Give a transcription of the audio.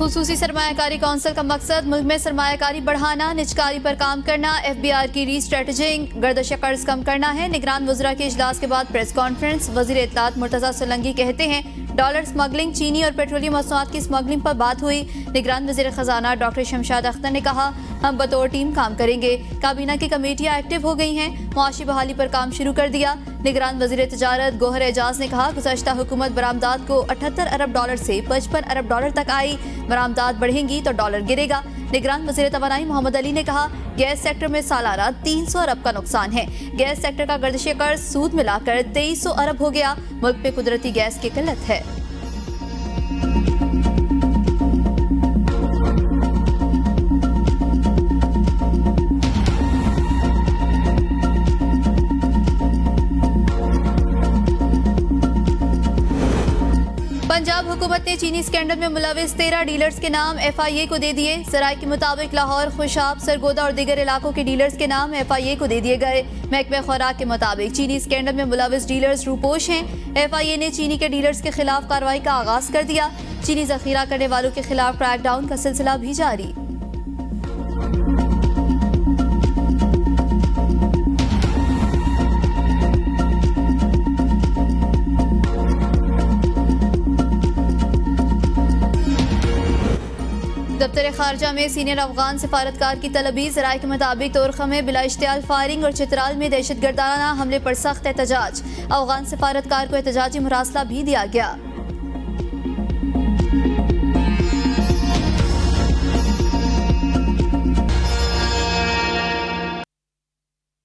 खुसूसी सरमायाकारी council का मकसद मुल्क में सरमायाकारी बढ़ाना, निजकारी पर काम करना, FBR की री-स्ट्रेटजिंग, गर्दिश कर्ज कम करना है। निगरान वज़रा के इजलास के बाद प्रेस कॉन्फ्रेंस। वज़ीर इत्तलात मुर्तज़ा सोलंकी कहते हैं डॉलर स्मगलिंग, चीनी और पेट्रोलियम मसनूआत की स्मगलिंग पर बात हुई। निगरान वज़ीर ख़जाना डॉक्टर शमशाद अख्तर ने कहा हम बतौर टीम काम करेंगे। काबीना की कमेटियाँ एक्टिव हो गई हैं, मुआशी बहाली पर काम शुरू कर दिया। निगरान वज़ीर तिजारत गौहर एजाज ने कहा गुज़श्ता हुकूमत बरामदात को 78 अरब डॉलर से 55 अरब डॉलर तक आई, बरामदात बढ़ेंगी तो डॉलर गिरेगा। निगरान वज़ीर तवानाई मोहम्मद अली ने कहा गैस सेक्टर में सालाना 300 अरब का नुकसान है। गैस सेक्टर का गर्दिश कर्ज सूद मिलाकर 2300 अरब हो गया। मुल्क में कुदरती गैस की किल्लत है। पंजाब हुकूमत ने चीनी स्कैंडल में मुलविस 13 डीलर्स के नाम FIA को दे दिए। जराये के मुताबिक लाहौर, खुशाब, सरगोदा और दीगर इलाकों के डीलर्स के नाम FIA को दे दिए गए। महकमे खुराक के मुताबिक चीनी स्कैंडल में मुलविस डीलर्स रूपोश हैं। FIA ने चीनी के डीलर्स के खिलाफ कार्रवाई का आगाज कर दिया। चीनी जखीरा करने वालों के खिलाफ क्रैकडाउन का सिलसिला भी जारी। दफ्तर खारजा में सीनियर अफगान सिफारतकार की तलबी। ज़राए के मुताबिक तोरखा में बिला इश्तियाल फायरिंग और चित्राल में दहशतगर्दाना हमले पर सख्त एहतजाज। अफगान सिफारतकार को एहतजाजी मुरासला भी दिया गया।